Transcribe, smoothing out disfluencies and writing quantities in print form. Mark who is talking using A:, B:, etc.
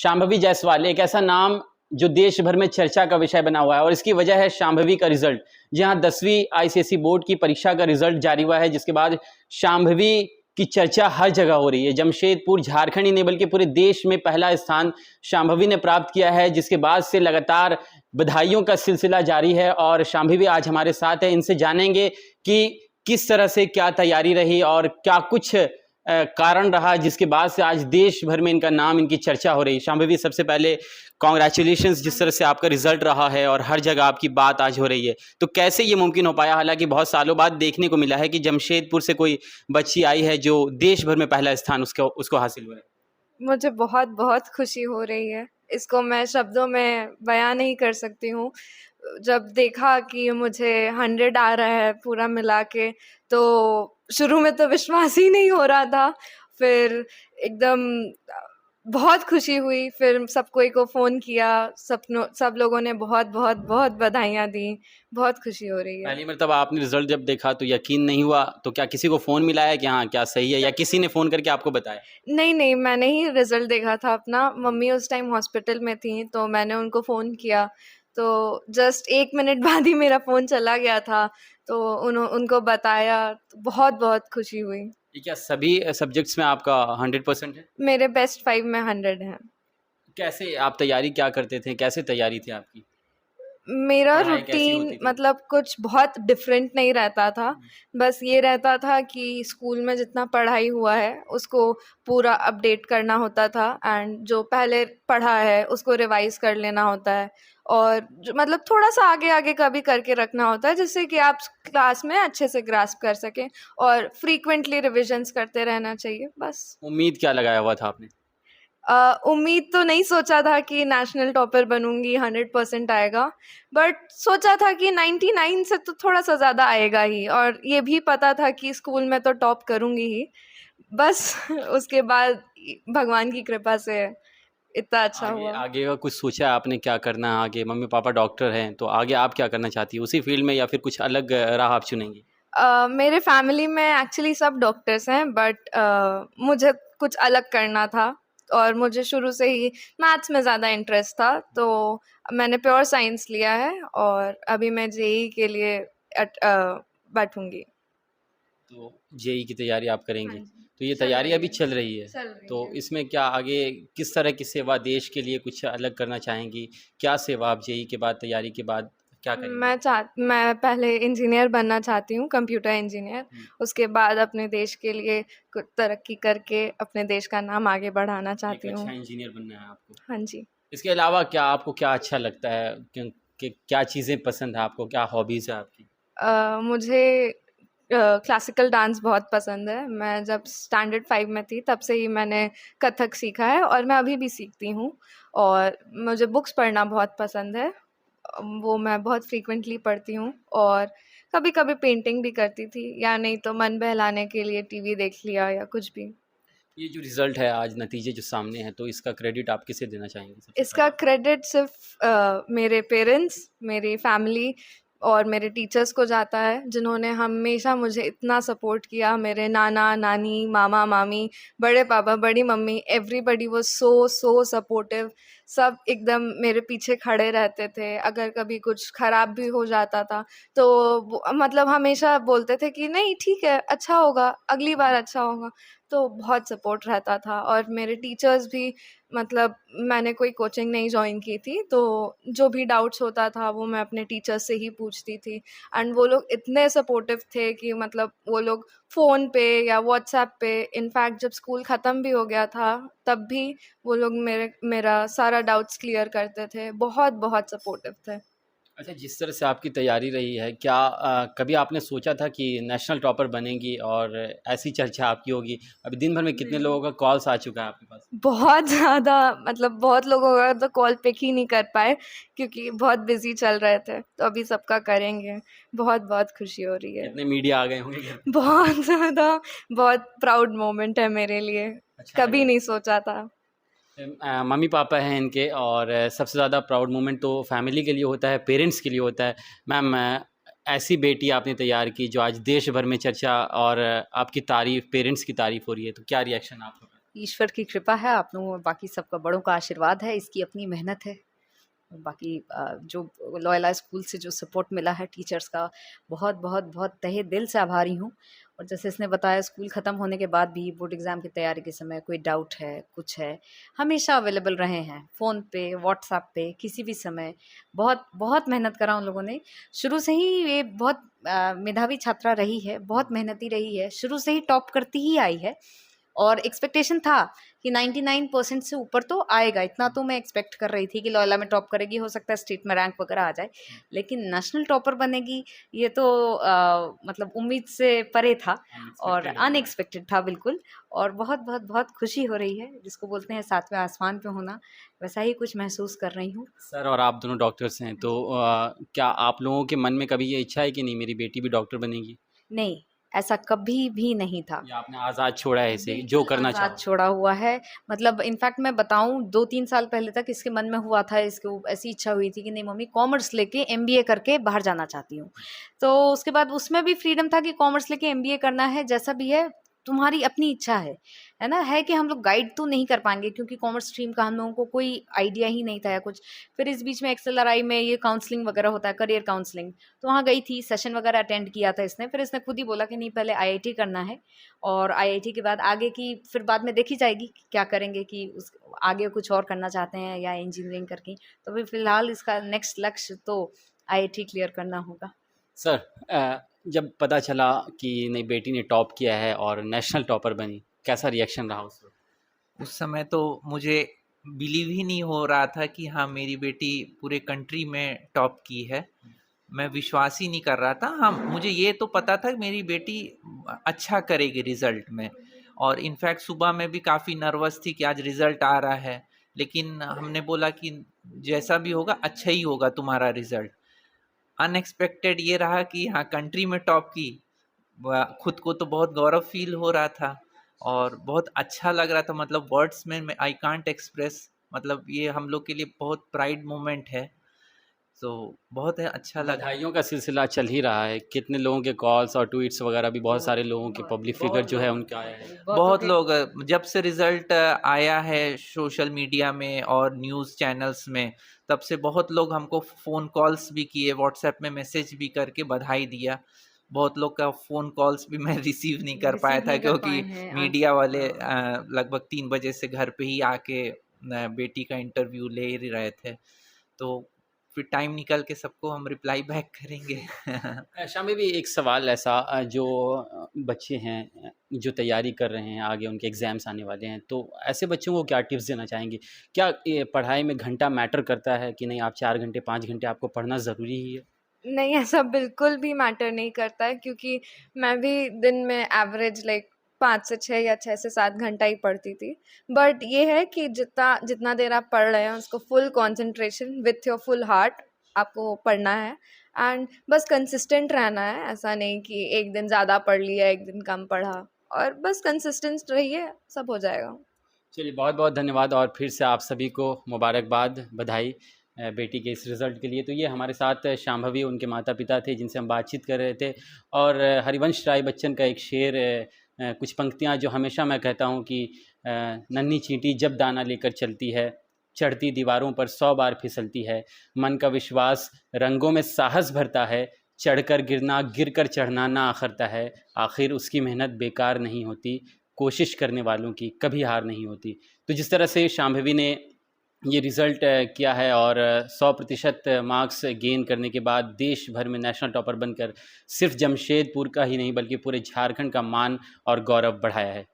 A: शांभवी जायसवाल एक ऐसा नाम जो देश भर में चर्चा का विषय बना हुआ है और इसकी वजह है शांभवी का रिजल्ट। जी हाँ, 10वीं आईसीएसई बोर्ड की परीक्षा का रिजल्ट जारी हुआ है, जिसके बाद शांभवी की चर्चा हर जगह हो रही है। जमशेदपुर झारखंड ही नहीं बल्कि पूरे देश में पहला स्थान शांभवी ने प्राप्त किया है, जिसके बाद से लगातार बधाइयों का सिलसिला जारी है। और शांभवी आज हमारे साथ है, इनसे जानेंगे कि किस तरह से क्या तैयारी रही और क्या कुछ कारण रहा जिसके बाद से आज देश भर में इनका नाम, इनकी चर्चा हो रही है। शांभवी, सबसे पहले कॉन्ग्रेचुलेशंस, जिस तरह से आपका रिजल्ट रहा है और हर जगह आपकी बात आज हो रही है, तो कैसे ये मुमकिन हो पाया? हालांकि बहुत सालों बाद देखने को मिला है कि जमशेदपुर से कोई बच्ची आई है जो देश भर में पहला स्थान उसको हासिल हुआ है।
B: मुझे बहुत बहुत खुशी हो रही है, इसको मैं शब्दों में बयां नहीं कर सकती हूँ। जब देखा कि मुझे 100 आ रहा है पूरा मिला के, तो शुरू में तो विश्वास ही नहीं हो रहा था। फिर एकदम बहुत खुशी हुई। फिर सब कोई को फ़ोन किया, सब लोगों ने बहुत बहुत बहुत बधाइयाँ दी। बहुत खुशी हो रही है।
A: पहली मरतबा आपने रिजल्ट जब देखा तो यकीन नहीं हुआ, तो क्या किसी को फ़ोन मिलाया कि हाँ क्या सही है, या किसी ने फ़ोन करके आपको बताया?
B: नहीं, मैंने ही रिज़ल्ट देखा था अपना। मम्मी उस टाइम हॉस्पिटल में थी, तो मैंने उनको फ़ोन किया, तो जस्ट 1 मिनट बाद ही मेरा फ़ोन चला गया था, तो उनको बताया, तो बहुत-बहुत खुशी हुई।
A: ये क्या सभी सब्जेक्ट्स में आपका 100% है?
B: मेरे बेस्ट 5 में 100 हैं।
A: कैसे आप तैयारी क्या करते थे? कैसे तैयारी थी आपकी?
B: मेरा
A: पढ़ाई कैसी
B: रूटीन
A: होती थी?
B: मतलब कुछ बहुत डिफरेंट नहीं रहता था। बस ये रहता था कि स्कूल में जितना पढ़ाई हुआ है उसको पूरा अपडेट करना होता था, एंड जो पहले पढ़ा है उसको रिवाइज़ कर लेना होता है, और जो मतलब थोड़ा-सा आगे-आगे का भी करके रखना होता है, जिससे कि आप क्लास में अच्छे से ग्रास्प कर सकें, और फ्रीक्वेंटली रिविजन्स करते रहना चाहिए, बस।
A: उम्मीद क्या लगाया हुआ था आपने?
B: उम्मीद तो नहीं सोचा था कि नेशनल टॉपर बनूँगी, 100% आएगा, बट सोचा था कि 99 से तो थोड़ा-सा ज़्यादा आएगा ही, और ये भी पता था कि स्कूल में तो टॉप करूँगी ही। बस उसके बाद भगवान की कृपा से इतना अच्छा
A: आगे
B: हुआ।
A: आगे का कुछ सोचा है आपने, क्या करना है आगे? मम्मी-पापा डॉक्टर हैं, तो आगे आप क्या करना चाहती हैं? उसी फ़ील्ड में या फिर कुछ अलग राह आप चुनेंगी?
B: मेरे फैमिली में एक्चुअली सब डॉक्टर्स हैं, बट मुझे कुछ अलग करना था, और मुझे शुरू से ही मैथ्स में ज़्यादा इंटरेस्ट था, तो मैंने प्योर साइंस लिया है, और अभी मैं जेईई के लिए बैठूंगी।
A: तो जेईई की तैयारी आप
B: हाँ
A: करेंगी,
B: जी,
A: तो ये
B: चल
A: तैयारी
B: रही
A: अभी
B: है,
A: चल रही है,
B: चल रही
A: तो
B: है।
A: इसमें क्या आगे किस तरह की सेवा देश के लिए कुछ अलग करना चाहेंगी? क्या सेवा आप जेईई के बाद, तैयारी के बाद क्या करेंगी?
B: मैं पहले इंजीनियर बनना चाहती हूँ, कंप्यूटर इंजीनियर। उसके बाद अपने देश के लिए कुछ तरक्की करके अपने देश का नाम आगे बढ़ाना
A: एक
B: चाहती
A: अच्छा
B: हूँ।
A: इंजीनियर बनना है आपको।
B: हाँ जी।
A: इसके अलावा क्या आपको क्या अच्छा लगता है? क्या चीज़ें पसंद है आपको? क्या हॉबीज़ है आपकी?
B: मुझे क्लासिकल डांस बहुत पसंद है। मैं जब स्टैंडर्ड 5 में थी तब से ही मैंने कथक सीखा है, और मैं अभी भी सीखती हूँ। और मुझे बुक्स पढ़ना बहुत पसंद है। वो मैं बहुत फ्रीक्वेंटली पढ़ती हूँ, और कभी-कभी पेंटिंग भी करती थी, या नहीं तो मन बहलाने के लिए टीवी देख लिया या कुछ भी।
A: ये जो रिज़ल्ट है आज, नतीजे जो सामने हैं, तो इसका क्रेडिट आप किसे देना चाहेंगे सबसे
B: इसका
A: पहले?
B: क्रेडिट सिर्फ़ मेरे पेरेंट्स, मेरी फैमिली और मेरे टीचर्स को जाता है, जिन्होंने हमेशा मुझे इतना सपोर्ट किया। मेरे नाना-नानी, मामा-मामी, बड़े पापा, बड़ी mummy, everybody was so supportive. सब एकदम मेरे पीछे खड़े रहते थे। अगर कभी कुछ ख़राब भी हो जाता था, तो वो मतलब हमेशा बोलते थे कि नहीं ठीक है, अच्छा होगा, अगली बार अच्छा होगा। तो बहुत सपोर्ट रहता था, और मेरे टीचर्स भी, मतलब मैंने कोई कोचिंग नहीं जॉइन की थी, तो जो भी डाउट्स होता था वो मैं अपने टीचर्स से ही पूछती थी, एंड वो लोग इतने सपोर्टिव थे कि मतलब वो लोग फ़ोन पे या व्हाट्सएप पे, इनफैक्ट जब स्कूल ख़त्म भी हो गया था तब भी वो लोग मेरा सारा डाउट्स क्लियर करते थे। बहुत बहुत सपोर्टिव थे।
A: अच्छा, जिस तरह से आपकी तैयारी रही है, क्या कभी आपने सोचा था कि नेशनल टॉपर बनेंगी और ऐसी चर्चा आपकी होगी? अभी दिन भर में कितने लोगों का कॉल्स आ चुका है आपके पास?
B: बहुत ज़्यादा, मतलब बहुत लोगों का तो कॉल पिक ही नहीं कर पाए, क्योंकि बहुत बिज़ी चल रहे थे, तो अभी सबका करेंगे। बहुत-बहुत खुशी हो रही है।
A: कितने मीडिया आ गए होंगे घर पे?
B: बहुत ज़्यादा, बहुत प्राउड मोमेंट है मेरे लिए।
A: अच्छा लग
B: कभी
A: रहा
B: नहीं सोचा था।
A: है। मम्मी-पापा हैं इनके, और सबसे ज़्यादा प्राउड मोमेंट तो फैमिली के लिए होता है, पेरेंट्स के लिए होता है। मैम, ऐसी बेटी आपने तैयार की जो आज देश भर में चर्चा और आपकी तारीफ़, पेरेंट्स की तारीफ़ हो रही है, तो क्या रिएक्शन आपका?
C: ईश्वर की कृपा है, आप लोगों और बाकी सबका बड़ों का आशीर्वाद है, इसकी अपनी मेहनत है। बाकी जो लॉयला स्कूल से जो सपोर्ट मिला है टीचर्स का, बहुत बहुत बहुत तहे दिल से आभारी हूँ। और जैसे इसने बताया, स्कूल ख़त्म होने के बाद भी बोर्ड एग्ज़ाम की तैयारी के समय कोई डाउट है, कुछ है, हमेशा अवेलेबल रहे हैं, फ़ोन पे, व्हाट्सएप पे, किसी भी समय। बहुत बहुत मेहनत करा उन लोगों ने। शुरू से ही ये बहुत मेधावी छात्रा रही है, बहुत मेहनती रही है, शुरू से ही टॉप करती ही आई है। और एक्सपेक्टेशन था कि 99% से ऊपर तो आएगा, इतना तो मैं एक्सपेक्ट कर रही थी कि लॉयला में टॉप करेगी, हो सकता है स्टेट में रैंक वगैरह आ जाए, लेकिन नेशनल टॉपर बनेगी ये तो मतलब उम्मीद से परे था और अनएक्सपेक्टेड था बिल्कुल। और बहुत बहुत बहुत खुशी हो रही है, जिसको बोलते हैं सातवें आसमान पे होना, वैसा ही कुछ महसूस कर रही हूँ।
A: सर और आप दोनों डॉक्टर्स हैं, तो क्या आप लोगों के मन में कभी ये इच्छा है कि नहीं मेरी बेटी भी डॉक्टर बनेगी,
C: नहीं, ऐसा कभी भी नहीं था।
A: या आपने आज़ाद छोड़ा है इसे जो करना
C: आज़ाद
A: चाहो?
C: छोड़ा हुआ है। मतलब इनफैक्ट मैं बताऊँ, 2-3 साल पहले तक इसके मन में हुआ था, इसको ऐसी इच्छा हुई थी कि नहीं मम्मी कॉमर्स लेके एमबीए करके बाहर जाना चाहती हूँ। तो उसके बाद उसमें भी फ्रीडम था कि कॉमर्स लेके एमबीए करना है, जैसा भी है तुम्हारी अपनी इच्छा है ना? है कि हम लोग गाइड तो नहीं कर पाएँगे क्योंकि कॉमर्स स्ट्रीम का हम लोगों को कोई आइडिया ही नहीं था या कुछ। फिर इस बीच में एक्सएलआरआई में ये काउंसलिंग वगैरह होता है, करियर काउंसलिंग, तो वहाँ गई थी, सेशन वगैरह अटेंड किया था इसने। फिर इसने खुद ही बोला कि नहीं पहले आईआईटी करना है और आईआईटी के बाद आगे की फिर बाद में देखी जाएगी कि क्या करेंगे, कि उस आगे कुछ और करना चाहते हैं या इंजीनियरिंग करके। तो अभी फ़िलहाल इसका नेक्स्ट लक्ष्य तो आईआईटी क्लियर करना होगा।
A: सर जब पता चला कि नहीं बेटी ने टॉप किया है और नेशनल टॉपर बनी, कैसा रिएक्शन रहा उस वक्त?
D: उस समय तो मुझे बिलीव ही नहीं हो रहा था कि हाँ मेरी बेटी पूरे कंट्री में टॉप की है। मैं विश्वास ही नहीं कर रहा था। हाँ, मुझे ये तो पता था कि मेरी बेटी अच्छा करेगी रिज़ल्ट में, और इनफैक्ट सुबह में भी काफ़ी नर्वस थी कि आज रिज़ल्ट आ रहा है, लेकिन हमने बोला कि जैसा भी होगा अच्छा ही होगा तुम्हारा रिज़ल्ट। अनएक्सपेक्टेड ये रहा कि हाँ कंट्री में टॉप की। खुद को तो बहुत गौरव फील हो रहा था और बहुत अच्छा लग रहा था, मतलब वर्ड्स में मैं आई कांट एक्सप्रेस। मतलब ये हम लोग के लिए बहुत प्राइड मोमेंट है, तो बहुत है, अच्छा लगा।
A: बधाइयों का सिलसिला चल ही रहा है, कितने लोगों के कॉल्स और ट्वीट्स वगैरह भी, बहुत सारे लोगों के पब्लिक फिगर जो है उनका आया है।
D: बहुत लोग जब से रिजल्ट आया है सोशल मीडिया में और न्यूज़ चैनल्स में, तब से बहुत लोग हमको फ़ोन कॉल्स भी किए, व्हाट्सएप में मैसेज भी करके बधाई दिया। बहुत लोग का फ़ोन कॉल्स भी मैं रिसीव नहीं कर पाया था क्योंकि मीडिया वाले लगभग 3 बजे से घर पे ही आके बेटी का इंटरव्यू ले ही रहे थे, तो फिर टाइम निकाल के सबको हम रिप्लाई बैक करेंगे।
A: शामी भी एक सवाल ऐसा, जो बच्चे हैं जो तैयारी कर रहे हैं, आगे उनके एग्ज़ाम्स आने वाले हैं, तो ऐसे बच्चों को क्या टिप्स देना चाहेंगे? क्या ये पढ़ाई में घंटा मैटर करता है कि नहीं, आप 4 घंटे 5 घंटे आपको पढ़ना ज़रूरी ही है?
B: नहीं, ऐसा बिल्कुल भी मैटर नहीं करता है, क्योंकि मैं भी दिन में एवरेज लाइक 5 से 6 या 6 से 7 घंटा ही पढ़ती थी। बट ये है कि जितना जितना देर आप पढ़ रहे हैं उसको full concentration with your full heart आपको पढ़ना है, एंड बस कंसिस्टेंट रहना है। ऐसा नहीं कि एक दिन ज़्यादा पढ़ लिया, एक दिन कम पढ़ा, और बस कंसिस्टेंट रहिए, सब हो जाएगा।
A: चलिए, बहुत-बहुत धन्यवाद और फिर से आप सभी को मुबारकबाद, बधाई बेटी के इस रिज़ल्ट के लिए। तो ये हमारे साथ शांभवी, उनके माता-पिता थे जिनसे हम बातचीत कर रहे थे। और हरिवंश राय बच्चन का एक शेर, कुछ पंक्तियाँ जो हमेशा मैं कहता हूँ कि नन्ही चींटी जब दाना लेकर चलती है, चढ़ती दीवारों पर 100 बार फिसलती है। मन का विश्वास रंगों में साहस भरता है, चढ़कर गिरना, गिरकर चढ़ना ना आखरता है। आखिर उसकी मेहनत बेकार नहीं होती, कोशिश करने वालों की कभी हार नहीं होती। तो जिस तरह से शांभवी ने ये रिज़ल्ट किया है और 100% मार्क्स गेन करने के बाद देश भर में नेशनल टॉपर बनकर सिर्फ जमशेदपुर का ही नहीं बल्कि पूरे झारखंड का मान और गौरव बढ़ाया है।